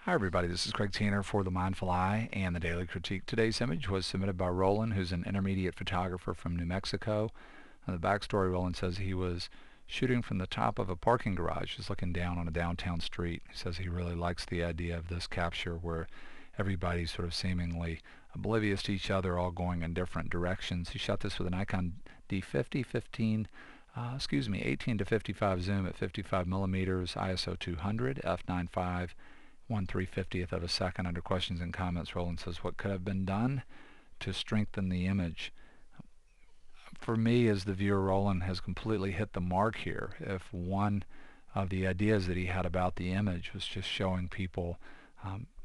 Hi everybody, this is Craig Tanner for The Mindful Eye and the Daily Critique. Today's image was submitted by Roland, who's an intermediate photographer from New Mexico. The backstory, Roland says he was shooting from the top of a parking garage, just looking down on a downtown street. He says he really likes the idea of this capture where everybody's sort of seemingly oblivious to each other, all going in different directions. He shot this with an Nikon D50 18 to 55 zoom at 55 millimeters, ISO 200, f9.5, 1/350th of a second. Under questions and comments, Roland says, what could have been done to strengthen the image? For me, as the viewer, Roland has completely hit the mark here. If one of the ideas that he had about the image was just showing people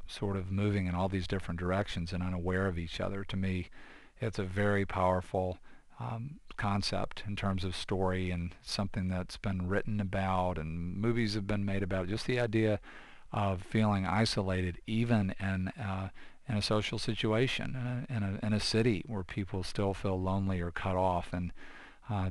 sort of moving in all these different directions and unaware of each other, to me, it's a very powerful concept in terms of story and something that's been written about and movies have been made about. Just the idea of feeling isolated even in a social situation, in a city where people still feel lonely or cut off. And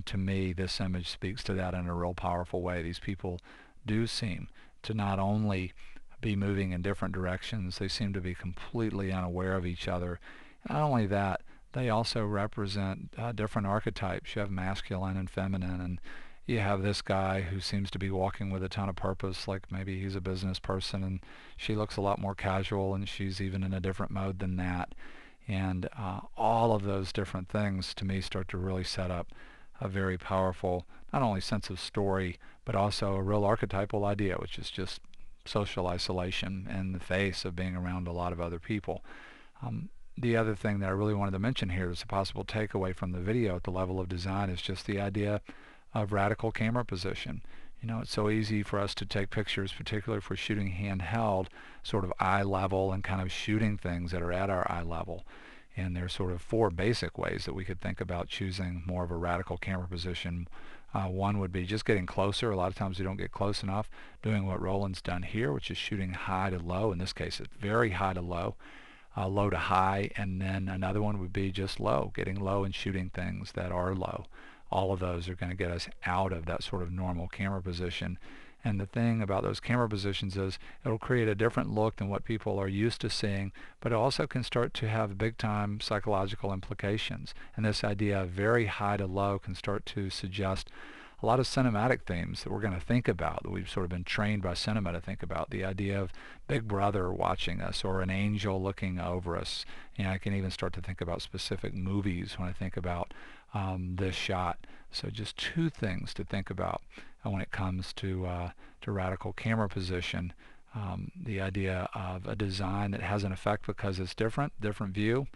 to me, this image speaks to that in a real powerful way. These people do seem to not only be moving in different directions, they seem to be completely unaware of each other. And not only that, they also represent different archetypes. You have masculine and feminine, and you have this guy who seems to be walking with a ton of purpose, like maybe he's a business person, and she looks a lot more casual, and she's even in a different mode than that. And all of those different things, to me, start to really set up a very powerful, not only sense of story, but also a real archetypal idea, which is just social isolation in the face of being around a lot of other people. The other thing that I really wanted to mention here is a possible takeaway from the video at the level of design is just the idea of radical camera position. You know, it's so easy for us to take pictures, particularly if we're shooting handheld, sort of eye level and kind of shooting things that are at our eye level. And there's sort of four basic ways that we could think about choosing more of a radical camera position. One would be just getting closer. A lot of times we don't get close enough. Doing what Roland's done here, which is shooting high to low. In this case, it's very high to low. Low to high, and then another one would be just low, getting low and shooting things that are low. All of those are going to get us out of that sort of normal camera position. And the thing about those camera positions is it'll create a different look than what people are used to seeing, but it also can start to have big time psychological implications. And this idea of very high to low can start to suggest a lot of cinematic themes that we're going to think about, that we've sort of been trained by cinema to think about. The idea of Big Brother watching us or an angel looking over us. You know, I can even start to think about specific movies when I think about this shot. So just two things to think about when it comes to radical camera position. The idea of a design that has an effect because it's different view.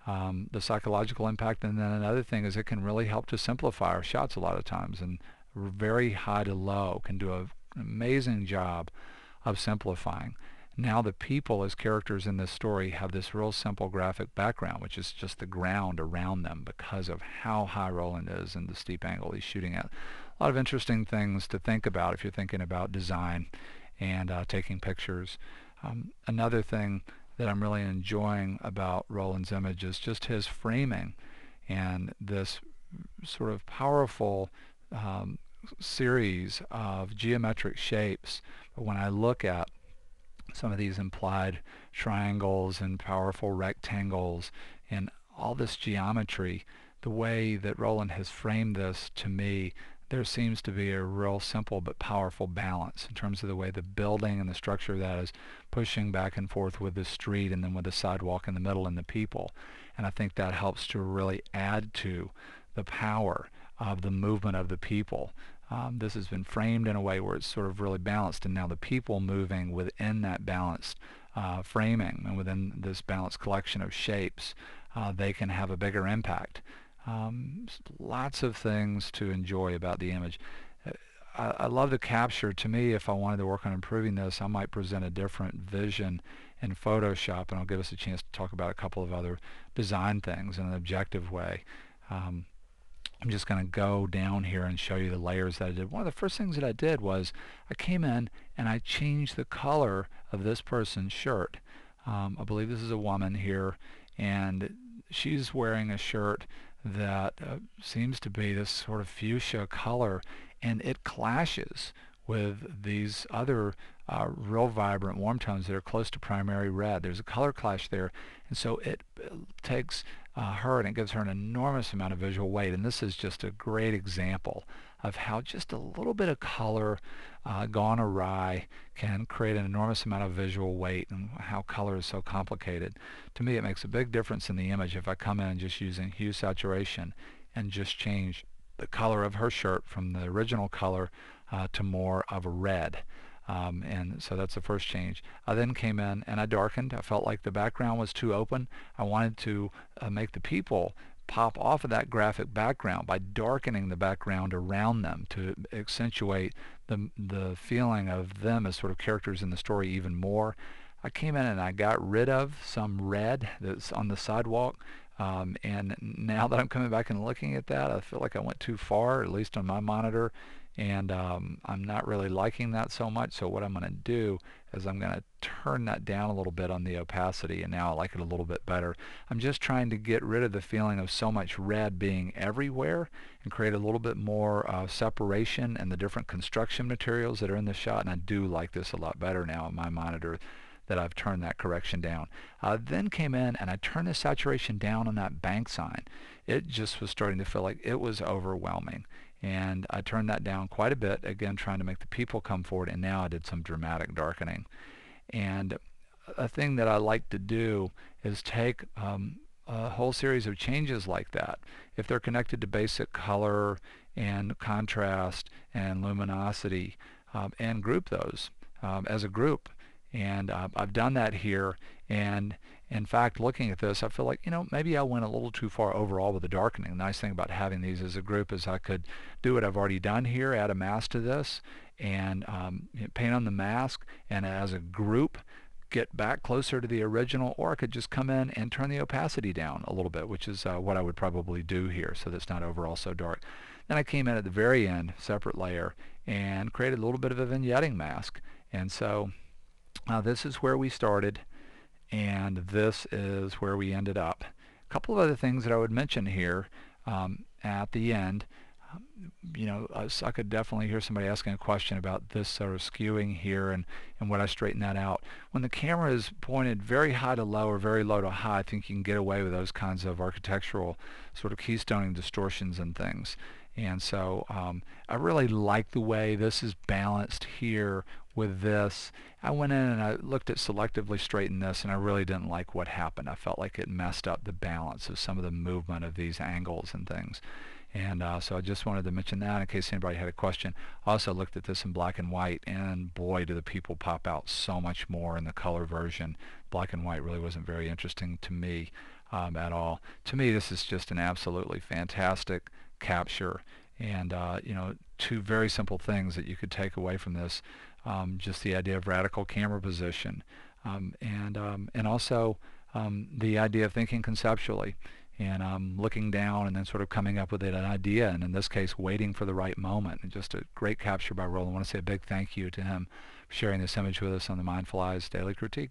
The psychological impact, and then another thing is it can really help to simplify our shots a lot of times, and very high to low can do an amazing job of simplifying. Now the people as characters in this story have this real simple graphic background, which is just the ground around them because of how high Roland is and the steep angle he's shooting at. A lot of interesting things to think about if you're thinking about design and taking pictures. Another thing that I'm really enjoying about Roland's image is just his framing and this sort of powerful series of geometric shapes. But when I look at some of these implied triangles and powerful rectangles and all this geometry, the way that Roland has framed this, to me, there seems to be a real simple but powerful balance in terms of the way the building and the structure of that is pushing back and forth with the street and then with the sidewalk in the middle and the people. And I think that helps to really add to the power of the movement of the people. This has been framed in a way where it's sort of really balanced, and now the people moving within that balanced framing and within this balanced collection of shapes, they can have a bigger impact. Lots of things to enjoy about the image. I love the capture. To me, if I wanted to work on improving this, I might present a different vision in Photoshop, and I'll give us a chance to talk about a couple of other design things in an objective way. I'm just going to go down here and show you the layers that I did. One of the first things that I did was I came in and I changed the color of this person's shirt. I believe this is a woman here, and she's wearing a shirt that seems to be this sort of fuchsia color, and it clashes with these other real vibrant warm tones that are close to primary red. There's a color clash there, and so it takes her and it gives her an enormous amount of visual weight. And this is just a great example of how just a little bit of color gone awry can create an enormous amount of visual weight, and how color is so complicated. To me, it makes a big difference in the image if I come in just using hue saturation and just change the color of her shirt from the original color to more of a red. And so that's the first change. I then came in and I darkened. I felt like the background was too open. I wanted to make the people pop off of that graphic background by darkening the background around them to accentuate the feeling of them as sort of characters in the story even more. I came in and I got rid of some red that's on the sidewalk. And now that I'm coming back and looking at that, I feel like I went too far, at least on my monitor, and I'm not really liking that so much. So what I'm going to do is I'm going to turn that down a little bit on the opacity, and now I like it a little bit better. I'm just trying to get rid of the feeling of so much red being everywhere and create a little bit more separation and the different construction materials that are in the shot, and I do like this a lot better now on my monitor that I've turned that correction down. Then came in and I turned the saturation down on that bank sign. It just was starting to feel like it was overwhelming, and I turned that down quite a bit, again trying to make the people come forward, and now I did some dramatic darkening. And a thing that I like to do is take a whole series of changes like that, if they're connected to basic color and contrast and luminosity, and group those as a group. And I've done that here, and in fact, looking at this, I feel like, maybe I went a little too far overall with the darkening. The nice thing about having these as a group is I could do what I've already done here, add a mask to this, and paint on the mask, and as a group get back closer to the original, or I could just come in and turn the opacity down a little bit, which is what I would probably do here, so that's not overall so dark. Then I came in at the very end, separate layer, and created a little bit of a vignetting mask. And so this is where we started, and this is where we ended up. A couple of other things that I would mention here at the end. I could definitely hear somebody asking a question about this sort of skewing here, and what I straighten that out. When the camera is pointed very high to low or very low to high, I think you can get away with those kinds of architectural sort of keystoning distortions and things. And so I really like the way this is balanced here with this. I went in and I looked at selectively straighten this, and I really didn't like what happened. I felt like it messed up the balance of some of the movement of these angles and things. And so I just wanted to mention that in case anybody had a question. I also looked at this in black and white, and boy, do the people pop out so much more in the color version. Black and white really wasn't very interesting to me at all. To me, this is just an absolutely fantastic capture, and two very simple things that you could take away from this. Just the idea of radical camera position, and also the idea of thinking conceptually, and looking down and then sort of coming up with an idea, and in this case waiting for the right moment. And just a great capture by Roland. I want to say a big thank you to him for sharing this image with us on the Mindful Eyes Daily Critique.